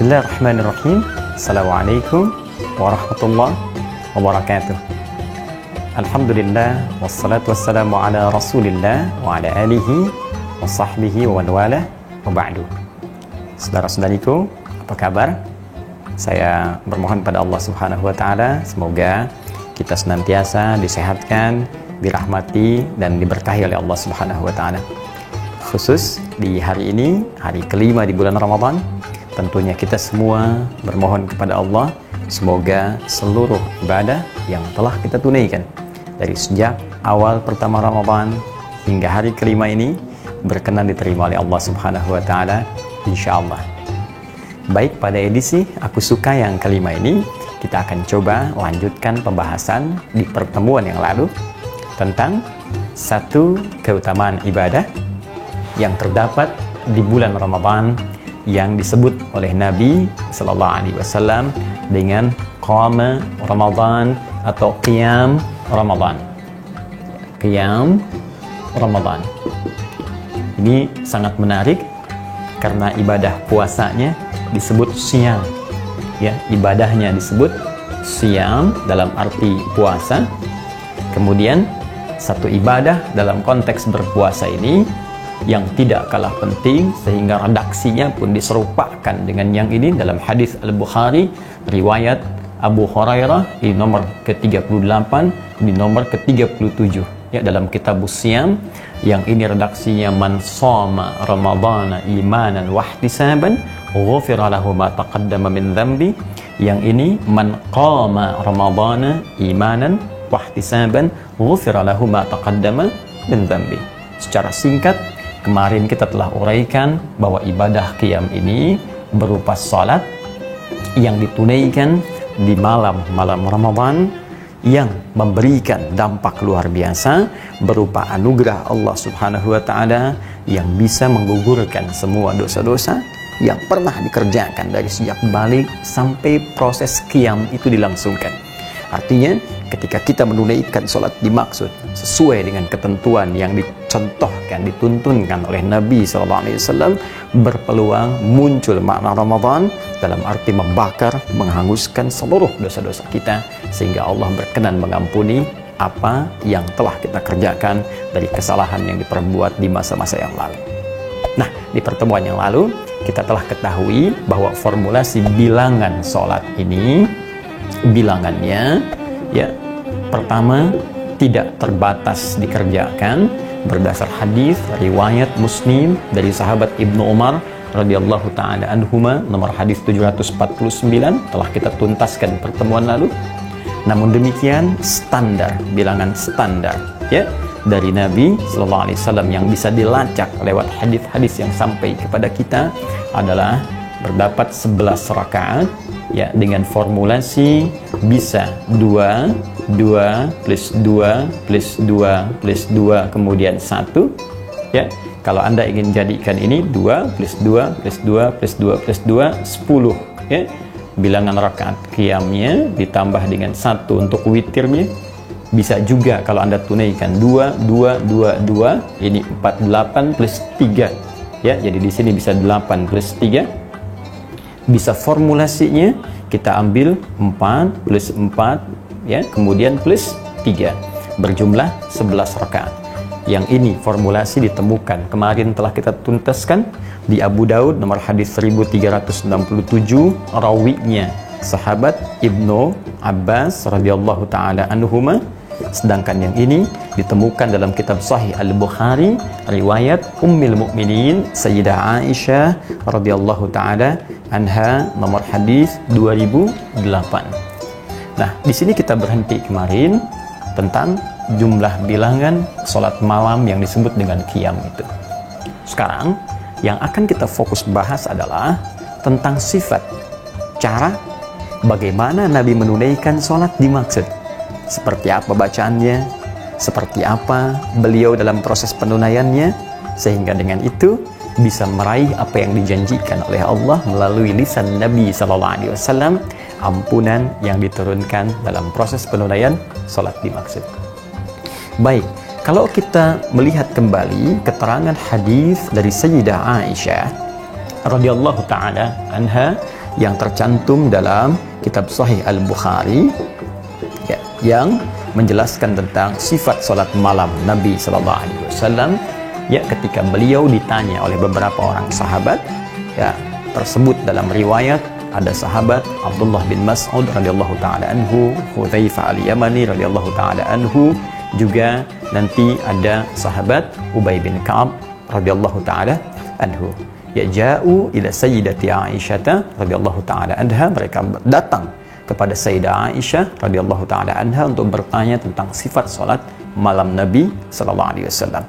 Bismillahirrahmanirrahim. Assalamualaikum warahmatullahi wabarakatuh. Alhamdulillah wassalatu wassalamu ala Rasulillah wa ala alihi wa sahbihi wa man walah wa ba'du. Saudara-saudariku, apa kabar? Saya bermohon pada Allah Subhanahu wa taala semoga kita senantiasa disehatkan, dirahmati dan diberkahi oleh Allah Subhanahu wa taala. Khusus di hari ini, hari kelima di bulan Ramadan, tentunya kita semua bermohon kepada Allah semoga seluruh ibadah yang telah kita tunaikan dari sejak awal pertama Ramadan hingga hari kelima ini berkenan diterima oleh Allah Subhanahu wa taala insyaallah. Baik, pada edisi Aku Suka yang kelima ini kita akan coba lanjutkan pembahasan di pertemuan yang lalu tentang satu keutamaan ibadah yang terdapat di bulan Ramadan yang disebut oleh Nabi Sallallahu Alaihi Wasallam dengan Qama Ramadan atau Qiyam Ramadan. Qiyam Ramadan. Ini sangat menarik karena ibadah puasanya disebut Siyam. Ya, ibadahnya disebut Siyam dalam arti puasa. Kemudian satu ibadah dalam konteks berpuasa ini yang tidak kalah penting sehingga redaksinya pun diserupakan dengan yang ini dalam hadis Al-Bukhari riwayat Abu Hurairah di nomor ke-38 di nomor ke-37 ya dalam kitab Siyam, yang ini redaksinya man shoma ramadhana imanan wa ihtisaban ghufira lahu ma taqaddama min dhanbi, yang ini man qama ramadhana imanan wa ihtisaban ghufira lahu ma taqaddama min dhanbi. Secara singkat, kemarin kita telah uraikan bahwa ibadah qiyam ini berupa salat yang ditunaikan di malam-malam Ramadan yang memberikan dampak luar biasa berupa anugerah Allah Subhanahu wa taala yang bisa menggugurkan semua dosa-dosa yang pernah dikerjakan dari sejak balik sampai proses qiyam itu dilangsungkan. Artinya ketika kita menunaikan sholat dimaksud sesuai dengan ketentuan yang dicontohkan, dituntunkan oleh Nabi SAW, berpeluang muncul makna Ramadan dalam arti membakar, menghanguskan seluruh dosa-dosa kita sehingga Allah berkenan mengampuni apa yang telah kita kerjakan dari kesalahan yang diperbuat di masa-masa yang lalu. Nah, di pertemuan yang lalu kita telah ketahui bahwa formulasi bilangan sholat ini, bilangannya ya, pertama tidak terbatas dikerjakan berdasar hadis riwayat Muslim dari sahabat Ibnu Umar radhiyallahu taala anhuma nomor hadis 749 telah kita tuntaskan pertemuan lalu. Namun demikian standar, bilangan standar ya dari Nabi sallallahu alaihi wasallam yang bisa dilacak lewat hadis-hadis yang sampai kepada kita adalah berdapat 11 rakaat ya, dengan formulasi bisa 2 plus 2 plus 2 plus 2 kemudian 1 ya. Kalau Anda ingin jadikan ini 2 plus 2 plus 2 plus 2 plus 2 10 ya, bilangan rakaat qiyamnya ditambah dengan 1 untuk witirnya. Bisa juga kalau Anda tunaikan 2 2 2 2 ini 48 plus 3 ya, jadi di sini bisa 8 plus 3. Bisa formulasinya kita ambil 4 plus 4 ya, kemudian plus 3 berjumlah 11 rakaat. Yang ini formulasi ditemukan kemarin telah kita tuntaskan di Abu Daud nomor hadis 1367, rawinya sahabat Ibnu Abbas radhiyallahu taala anhuma Sedangkan yang ini ditemukan dalam kitab Sahih Al-Bukhari, riwayat Ummul Mukminin Sayyidah Aisyah radhiyallahu taala anha, nomor hadis 2008. Nah, di sini kita berhenti kemarin tentang jumlah bilangan salat malam yang disebut dengan qiyam itu. Sekarang yang akan kita fokus bahas adalah tentang sifat, cara bagaimana Nabi menunaikan salat dimaksud. Seperti apa bacaannya, seperti apa beliau dalam proses penunaiannya, sehingga dengan itu bisa meraih apa yang dijanjikan oleh Allah melalui lisan Nabi SAW, ampunan yang diturunkan dalam proses penunaian salat dimaksud. Baik, kalau kita melihat kembali keterangan hadis dari Sayyidah Aisyah radhiyallahu taala anha yang tercantum dalam kitab Sahih Al-Bukhari, ya, yang menjelaskan tentang sifat salat malam Nabi sallallahu alaihi wasallam, ya, ketika beliau ditanya oleh beberapa orang sahabat, ya, tersebut dalam riwayat ada sahabat Abdullah bin Mas'ud radhiyallahu taala anhu, Hudzaifah al-Yamani radhiyallahu taala anhu, juga nanti ada sahabat Ubay bin Ka'ab radhiyallahu taala anhu. Ya, ja'u ila sayyidati Aisyah radhiyallahu taala anha, mereka datang kepada Sayyidah Aisyah radhiyallahu taala anha untuk bertanya tentang sifat salat malam Nabi sallallahu alaihi wasallam.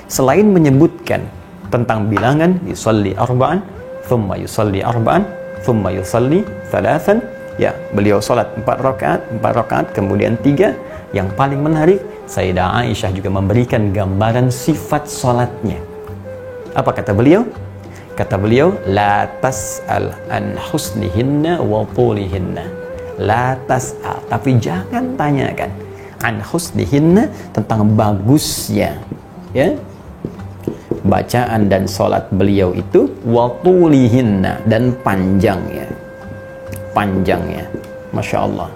Selain menyebutkan tentang bilangan yusalli arba'an, thumma yusalli arba'an, thumma yusalli thalathan, ya, beliau salat 4 rakaat, kemudian 3. Yang paling menarik, Sayyidah Aisyah juga memberikan gambaran sifat salatnya. Apa kata beliau? Kata beliau, la tas'al an husnihinna wa tulihinna. La tas'al, tapi jangan tanyakan an husnihinna, tentang bagusnya, ya, bacaan dan salat beliau itu, wa tulihinna, dan panjangnya. Masya Allah.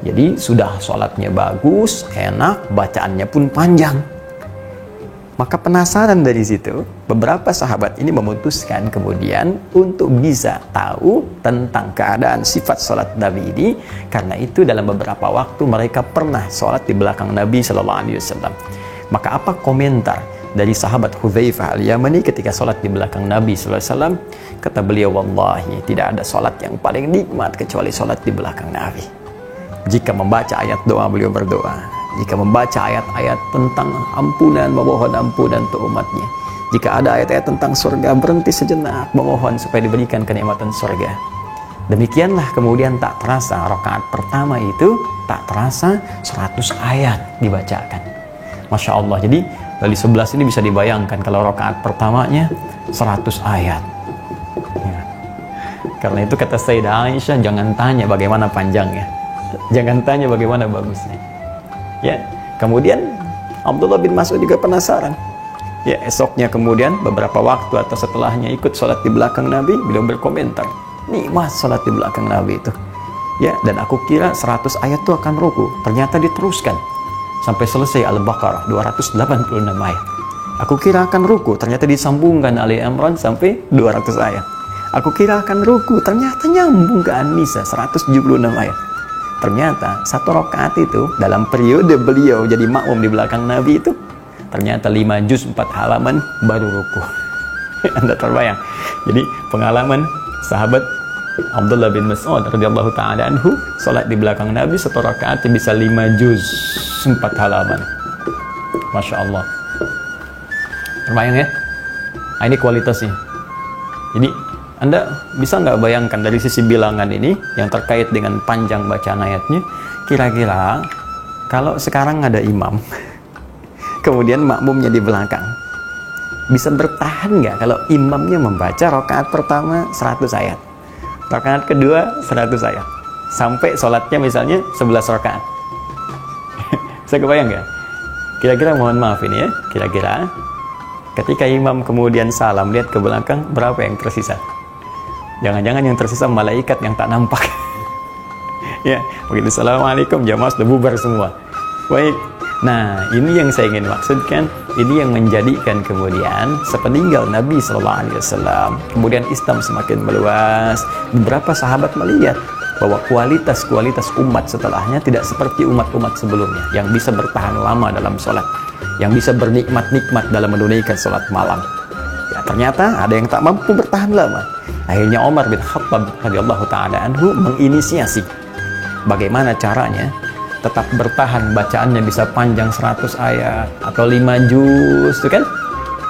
Jadi sudah salatnya bagus, enak, bacaannya pun panjang. Maka penasaran dari situ, beberapa sahabat ini memutuskan kemudian untuk bisa tahu tentang keadaan sifat salat Nabi ini. Karena itu dalam beberapa waktu mereka pernah salat di belakang Nabi Sallallahu Alaihi Wasallam. Maka apa komentar dari sahabat Hudzaifah al-Yamani ketika salat di belakang Nabi Sallallahu Alaihi Wasallam? Kata beliau, wallahi tidak ada salat yang paling nikmat kecuali salat di belakang Nabi. Jika membaca ayat doa, beliau berdoa. Jika membaca ayat-ayat tentang ampunan, memohon ampunan untuk umatnya. Jika ada ayat-ayat tentang surga, berhenti sejenak, memohon supaya diberikan kenikmatan surga. Demikianlah kemudian tak terasa rakaat pertama itu, tak terasa 100 ayat dibacakan. Masya Allah. Jadi dari 11 ini bisa dibayangkan kalau rakaat pertamanya 100 ayat. Ya. Karena itu kata Sayyidah Aisyah, jangan tanya bagaimana panjangnya, jangan tanya bagaimana bagusnya. Ya, kemudian Abdullah bin Mas'ud juga penasaran. Ya, esoknya kemudian beberapa waktu atau setelahnya ikut sholat di belakang Nabi, beliau berkomentar, nikmat sholat di belakang Nabi itu. Ya, dan aku kira 100 ayat itu akan ruku. Ternyata diteruskan sampai selesai Al-Baqarah 286 ayat. Aku kira akan ruku, ternyata disambungkan Ali Imran sampai 200 ayat. Aku kira akan ruku, ternyata nyambung ke An-Nisa 176 ayat. Ternyata satu rakaat itu dalam periode beliau jadi makmum di belakang Nabi itu ternyata 5 juz 4 halaman baru ruku. Anda terbayang? Jadi pengalaman sahabat Abdullah bin Mas'ud radhiyallahu taala anhu salat di belakang Nabi satu rakaat bisa 5 juz 4 halaman. Masya Allah. Terbayang ya? Nah, ini kualitasnya. Jadi Anda bisa nggak bayangkan dari sisi bilangan ini yang terkait dengan panjang bacaan ayatnya, kira-kira kalau sekarang ada imam kemudian makmumnya di belakang, bisa bertahan nggak kalau imamnya membaca rakaat pertama 100 ayat, rakaat kedua 100 ayat, sampai sholatnya misalnya 11 rakaat? Saya kebayang nggak? Kira-kira, mohon maaf ini ya, kira-kira ketika imam kemudian salam, lihat ke belakang, berapa yang tersisa? Jangan-jangan yang tersisa malaikat yang tak nampak. Ya, begitu assalamualaikum, jamaah sudah bubar semua. Baik. Nah, ini yang saya ingin maksudkan, ini yang menjadikan kemudian sepeninggal Nabi Sallallahu Alaihi Wasallam, kemudian Islam semakin meluas. Beberapa sahabat melihat bahwa kualitas umat setelahnya tidak seperti umat-umat sebelumnya yang bisa bertahan lama dalam sholat, yang bisa bernikmat-nikmat dalam menunaikan sholat malam. Ya, ternyata ada yang tak mampu bertahan lama. Akhirnya Umar bin Khattab radhiyallahu ta'ala anhu menginisiasi bagaimana caranya tetap bertahan, bacaannya bisa panjang 100 ayat atau 5 juz, itu kan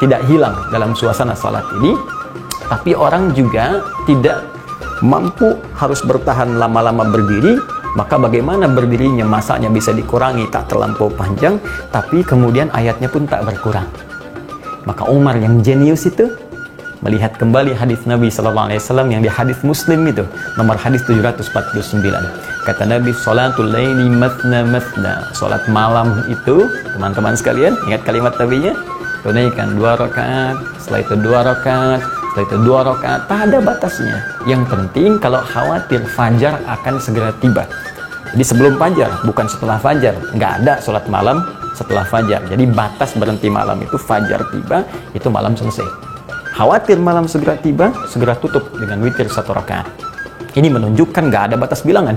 tidak hilang dalam suasana salat ini. Tapi orang juga tidak mampu harus bertahan lama-lama berdiri, maka bagaimana berdirinya masanya bisa dikurangi, tak terlampau panjang, tapi kemudian ayatnya pun tak berkurang. Maka Umar yang jenius itu melihat kembali hadis Nabi SAW yang di hadis Muslim itu, nomor hadis 749. Kata Nabi, sholatul laili mathna mathna. Sholat malam itu, teman-teman sekalian, ingat kalimat Nabi-nya, tunaikan 2 rakaat, setelah itu 2 rakaat, setelah itu 2 rakaat, tak ada batasnya. Yang penting kalau khawatir fajar akan segera tiba. Jadi sebelum fajar, bukan setelah fajar. Nggak ada sholat malam setelah fajar. Jadi batas berhenti malam itu fajar tiba, itu malam selesai. Khawatir malam segera tiba, segera tutup dengan witir 1 rakaat. Ini menunjukkan nggak ada batas bilangan.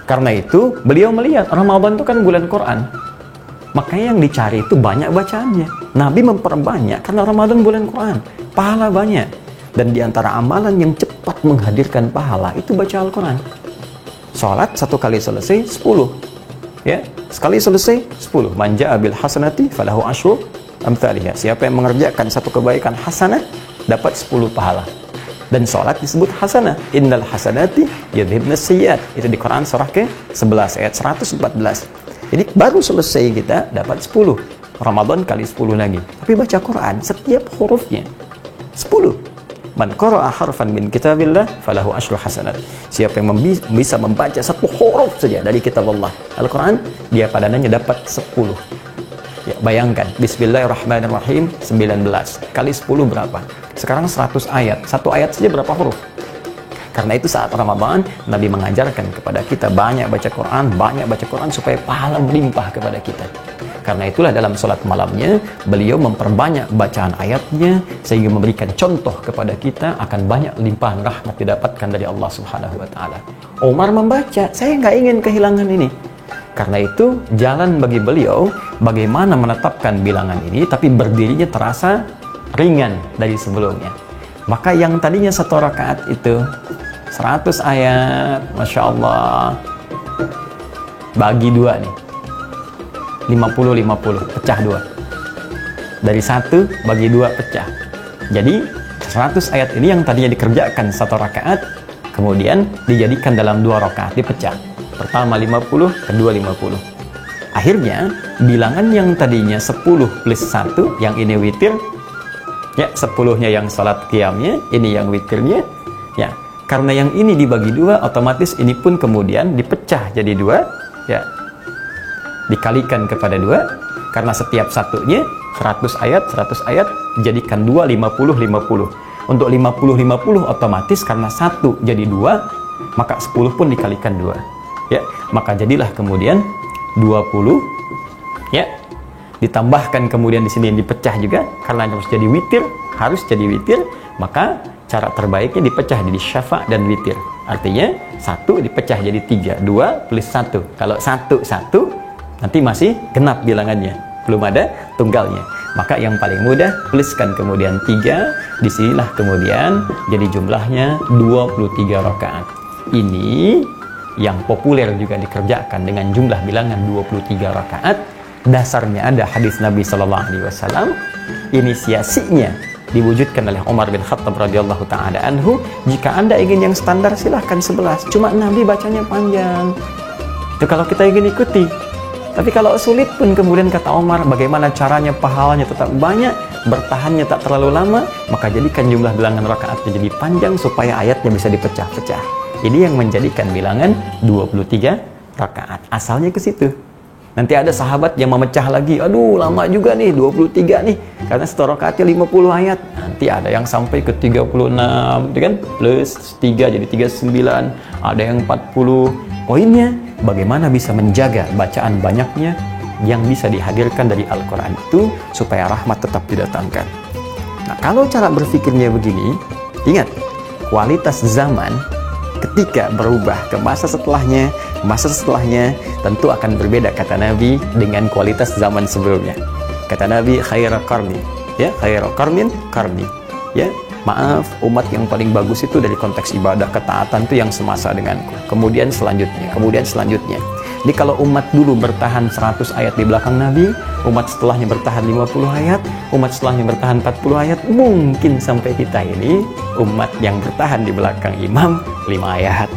Karena itu beliau melihat Ramadan itu kan bulan Quran. Makanya yang dicari itu banyak bacaannya. Nabi memperbanyak karena Ramadan bulan Quran. Pahala banyak. Dan diantara amalan yang cepat menghadirkan pahala itu baca Al-Quran. Sholat 1 kali selesai 10. Ya, sekali selesai 10. Man ja'a bil hasanati falahu asyru amthaliha. Siapa yang mengerjakan 1 kebaikan hasanah dapat 10 pahala. Dan sholat disebut hasanah. Innal hasanati yudhibnas sayyiat. Itu di Quran surah ke-11 ayat 114. Jadi baru selesai kita dapat 10. Ramadan kali 10 lagi. Tapi baca Quran setiap hurufnya 10. Man qara'a harfan min kitabillah falahu asyru hasanat. Siapa yang bisa membaca 1 huruf saja dari kitab Allah, Al-Quran, dia padanannya dapat 10. Ya, bayangkan, bismillahirrahmanirrahim 19 kali 10 berapa? Sekarang 100 ayat. 1 ayat saja berapa huruf? Karena itu saat Ramadan, Nabi mengajarkan kepada kita banyak baca Quran supaya pahala melimpah kepada kita. Karena itulah dalam sholat malamnya, beliau memperbanyak bacaan ayatnya, sehingga memberikan contoh kepada kita akan banyak limpahan rahmat didapatkan dari Allah Subhanahu wa Ta'ala. Umar membaca, saya nggak ingin kehilangan ini. Karena itu, jalan bagi beliau bagaimana menetapkan bilangan ini, tapi berdirinya terasa ringan dari sebelumnya. Maka yang tadinya 1 rakaat itu 100 ayat, Masya Allah, bagi 2 nih, 50-50, pecah 2. Dari 1 bagi 2 pecah. Jadi 100 ayat ini yang tadinya dikerjakan 1 rakaat, kemudian dijadikan dalam 2 rakaat, dipecah. Pertama 50, kedua 50. Akhirnya bilangan yang tadinya 10 plus 1, yang ini witir, ya 10-nya yang salat qiyamnya, ini yang witirnya, ya. Karena yang ini dibagi 2, otomatis ini pun kemudian dipecah jadi 2, ya. Dikalikan kepada 2, karena setiap satunya 100 ayat, jadikan 2, 50-50. Untuk 50-50 otomatis karena 1 jadi 2, maka 10 pun dikalikan 2. Ya, maka jadilah kemudian 20, ya. Ditambahkan kemudian di sini dipecah juga karena harus jadi witir, maka cara terbaiknya dipecah jadi syafa' dan witir. Artinya 1 dipecah jadi 3, 2 plus 1. Kalau 1 nanti masih genap bilangannya, belum ada tunggalnya. Maka yang paling mudah pluskan kemudian 3, disinilah kemudian jadi jumlahnya 23 rakaat. Ini yang populer juga dikerjakan dengan jumlah bilangan 23 rakaat. Dasarnya ada hadis Nabi SAW. Inisiasinya diwujudkan oleh Umar bin Khattab radhiyallahu ta'ala anhu. Jika Anda ingin yang standar silahkan 11, cuma Nabi bacanya panjang. Itu kalau kita ingin ikuti. Tapi kalau sulit pun kemudian kata Umar, bagaimana caranya pahalanya tetap banyak, bertahannya tak terlalu lama, maka jadikan jumlah bilangan rakaatnya jadi panjang supaya ayatnya bisa dipecah-pecah. Ini yang menjadikan bilangan 23 rakaat. Asalnya ke situ. Nanti ada sahabat yang memecah lagi, aduh lama juga nih 23 nih, karena 1 rakaatnya 50 ayat. Nanti ada yang sampai ke 36, kan? Plus 3 jadi 39, ada yang 40. Poinnya, bagaimana bisa menjaga bacaan banyaknya yang bisa dihadirkan dari Al-Quran itu supaya rahmat tetap didatangkan. Nah, kalau cara berpikirnya begini, ingat, kualitas zaman ketika berubah ke masa setelahnya tentu akan berbeda, kata Nabi, dengan kualitas zaman sebelumnya. Kata Nabi, khaira qarni, ya, khaira qarnin qarni, ya. Maaf, umat yang paling bagus itu dari konteks ibadah, ketaatan itu yang semasa denganku. Kemudian selanjutnya. Jadi kalau umat dulu bertahan 100 ayat di belakang Nabi, umat setelahnya bertahan 50 ayat, umat setelahnya bertahan 40 ayat, mungkin sampai kita ini umat yang bertahan di belakang imam 5 ayat,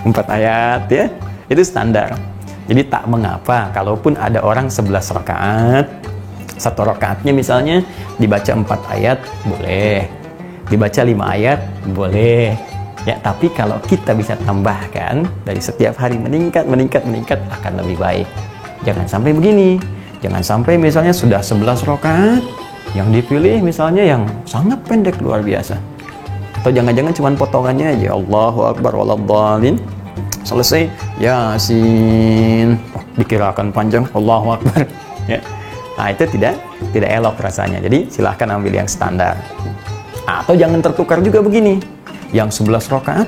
4 ayat, ya. Itu standar. Jadi tak mengapa kalaupun ada orang 11 rakaat, satu rakaatnya misalnya dibaca 4 ayat, boleh. Dibaca 5 ayat, boleh. Ya, tapi kalau kita bisa tambahkan dari setiap hari meningkat akan lebih baik. Jangan sampai begini. Jangan sampai misalnya sudah 11 rakaat yang dipilih misalnya yang sangat pendek luar biasa. Atau jangan-jangan cuma potongannya aja, Allahu Akbar waladhdallin. Selesai Yasin. Oh, dikirakan panjang, Allahu Akbar. Ya. Nah, itu tidak elok rasanya. Jadi silahkan ambil yang standar. Atau jangan tertukar juga begini. Yang 11 rakaat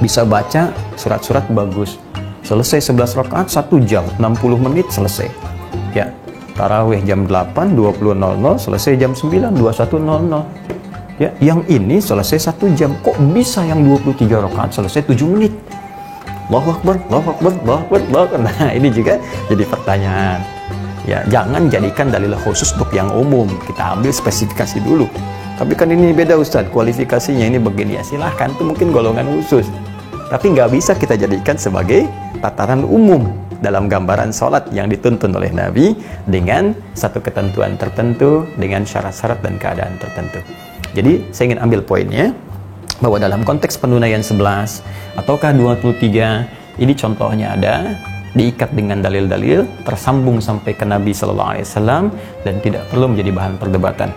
bisa baca surat-surat bagus. Selesai 11 rakaat 1 jam, 60 menit selesai. Ya, tarawih jam 8, 20.00, selesai jam 9, 21.00. Ya, yang ini selesai 1 jam. Kok bisa yang 23 rakaat selesai 7 menit? Allahu Akbar, Allahu Akbar, Allahu Akbar, Allahu Akbar. Nah, ini juga jadi pertanyaan. Ya, jangan jadikan dalil khusus untuk yang umum. Kita ambil spesifikasi dulu. Tapi kan ini beda Ustadz, kualifikasinya ini begini, ya silahkan, itu mungkin golongan khusus. Tapi nggak bisa kita jadikan sebagai tataran umum dalam gambaran sholat yang dituntun oleh Nabi dengan satu ketentuan tertentu, dengan syarat-syarat dan keadaan tertentu. Jadi saya ingin ambil poinnya, bahwa dalam konteks penunaian 11 ataukah 23, ini contohnya ada, diikat dengan dalil-dalil, tersambung sampai ke Nabi SAW, dan tidak perlu menjadi bahan perdebatan.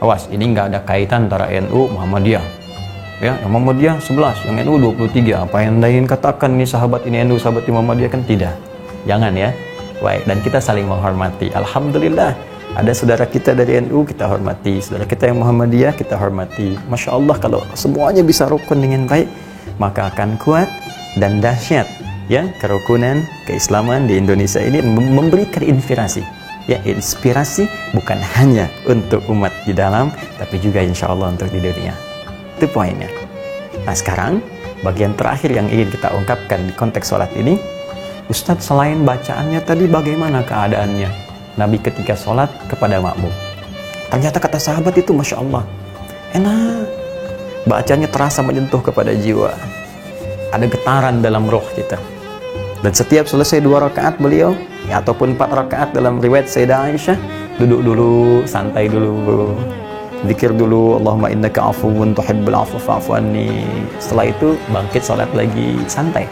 Awas, ini nggak ada kaitan antara NU Muhammadiyah. Ya, yang Muhammadiyah 11, yang NU 23. Apa yang ingin katakan ini sahabat ini NU, sahabat ini Muhammadiyah, kan tidak. Jangan ya. Baik, dan kita saling menghormati. Alhamdulillah, ada saudara kita dari NU kita hormati, saudara kita yang Muhammadiyah kita hormati. Masya Allah, kalau semuanya bisa rukun dengan baik, maka akan kuat dan dahsyat ya kerukunan keislaman di Indonesia ini, memberikan inspirasi. Ya, inspirasi bukan hanya untuk umat di dalam, tapi juga insya Allah untuk di dunia. Itu poinnya. Nah, sekarang bagian terakhir yang ingin kita ungkapkan di konteks sholat ini, Ustadz, selain bacaannya tadi bagaimana keadaannya Nabi ketika sholat kepada makmum? Ternyata kata sahabat itu Masya Allah, enak, bacanya terasa menyentuh kepada jiwa, ada getaran dalam roh kita. Dan setiap selesai 2 rakaat beliau, ya, ataupun 4 rakaat dalam riwayat Sayyidah Aisyah, duduk dulu, santai dulu, zikir dulu, Allahumma innaka afuwun tuhibbul afwa fa'fu anni. Setelah itu bangkit sholat lagi, santai.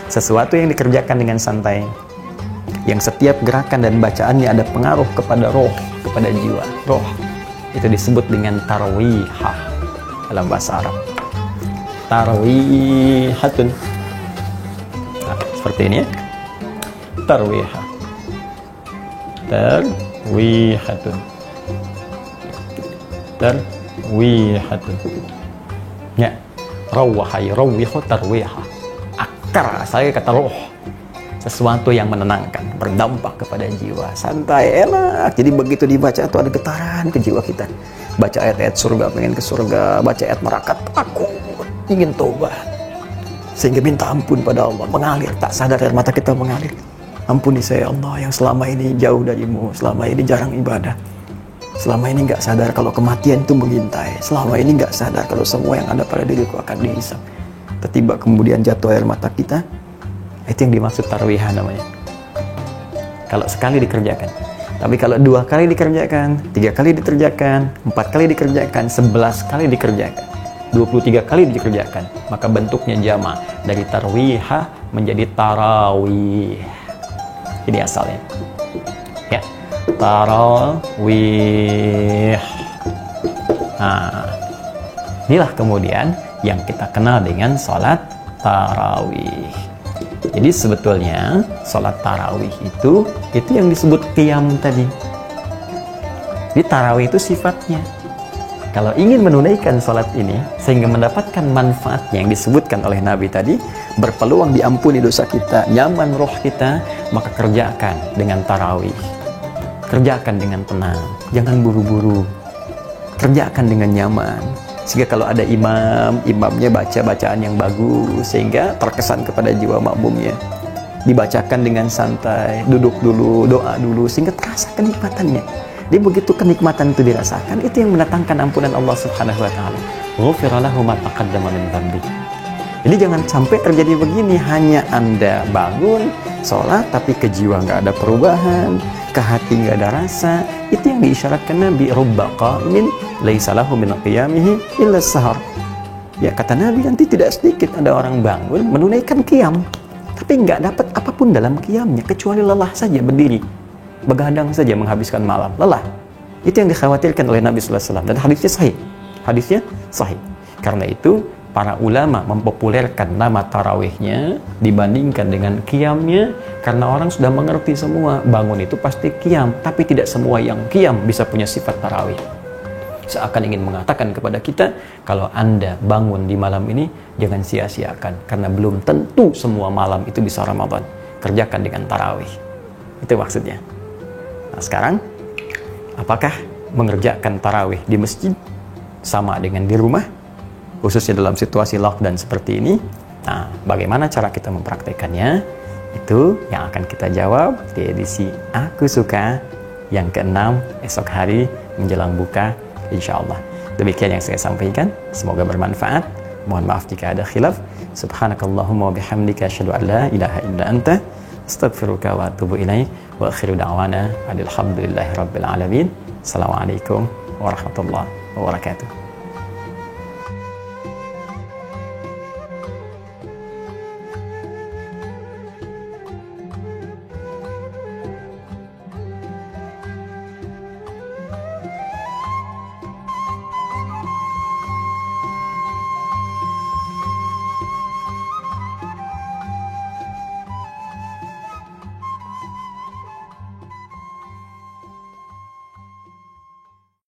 Sesuatu yang dikerjakan dengan santai, yang setiap gerakan dan bacaannya ada pengaruh kepada roh, kepada jiwa. Roh itu disebut dengan tarwihah dalam bahasa Arab. Tarwihatun. Seperti ini ya, tarwihah, tarwihatun, tarwihatun. Ya, rawwaha, rawwihu, tarwihah. Akar saya kata roh, sesuatu yang menenangkan, berdampak kepada jiwa, santai, enak. Jadi begitu dibaca itu ada getaran ke jiwa kita. Baca ayat-ayat surga, pengen ke surga. Baca ayat neraka, takut, ingin tobat, sehingga minta ampun pada Allah, mengalir, tak sadar air mata kita mengalir. Ampuni saya Allah yang selama ini jauh darimu, selama ini jarang ibadah, selama ini nggak sadar kalau kematian itu mengintai, selama ini nggak sadar kalau semua yang ada pada diriku akan dihisap. Tiba kemudian jatuh air mata kita, itu yang dimaksud tarwihah namanya. Kalau sekali dikerjakan. Tapi kalau 2 kali dikerjakan, 3 kali dikerjakan, 4 kali dikerjakan, 11 kali dikerjakan, 23 kali dikerjakan, maka bentuknya jama' dari tarwihah menjadi tarawih. Ini asalnya. Ya, tarawih. Nah, inilah kemudian yang kita kenal dengan sholat tarawih. Jadi sebetulnya sholat tarawih itu yang disebut qiyam tadi. Jadi tarawih itu sifatnya. Kalau ingin menunaikan sholat ini sehingga mendapatkan manfaatnya yang disebutkan oleh Nabi tadi, berpeluang diampuni dosa kita, nyaman roh kita, maka kerjakan dengan tarawih. Kerjakan dengan tenang, jangan buru-buru. Kerjakan dengan nyaman. Sehingga kalau ada imamnya baca bacaan yang bagus sehingga terkesan kepada jiwa makmumnya. Dibacakan dengan santai, duduk dulu, doa dulu sehingga terasa kenikmatannya. Jadi begitu kenikmatan itu dirasakan, itu yang mendatangkan ampunan Allah Subhanahu wa taala. Ghufira lahu ma taqaddama min dhanbi. Jadi jangan sampai terjadi begini, hanya Anda bangun sholat tapi ke jiwa nggak ada perubahan, ke hati nggak ada rasa. Itu yang diisyaratkan Nabi, rubba qa'imin laisa lahu min qiyamihi illa sahar. Ya, kata Nabi, nanti tidak sedikit ada orang bangun menunaikan qiyam tapi nggak dapat apapun dalam qiyamnya kecuali lelah saja berdiri, begadang saja menghabiskan malam, lelah. Itu yang dikhawatirkan oleh Nabi sallallahu alaihi wasallam, dan hadisnya sahih. Hadisnya sahih. Karena itu para ulama mempopulerkan nama tarawihnya dibandingkan dengan qiyamnya, karena orang sudah mengerti semua bangun itu pasti qiyam, tapi tidak semua yang qiyam bisa punya sifat tarawih. Seakan ingin mengatakan kepada kita, kalau Anda bangun di malam ini jangan sia-siakan, karena belum tentu semua malam itu bisa Ramadan. Kerjakan dengan tarawih. Itu maksudnya. Nah, sekarang apakah mengerjakan tarawih di masjid sama dengan di rumah, khususnya dalam situasi lockdown seperti ini? Nah, bagaimana cara kita mempraktekannya? Itu yang akan kita jawab di edisi Aku Suka yang ke-6 esok hari menjelang buka, insya Allah. Demikian yang saya sampaikan, semoga bermanfaat. Mohon maaf jika ada khilaf. Subhanakallahumma wa bihamdika asyhadu an la ilaha illa anta astaghfiruka wa atubu ilaik. Wa akhiru da'wana alhamdulillahi rabbil alamin. Assalamualaikum warahmatullahi wabarakatuh.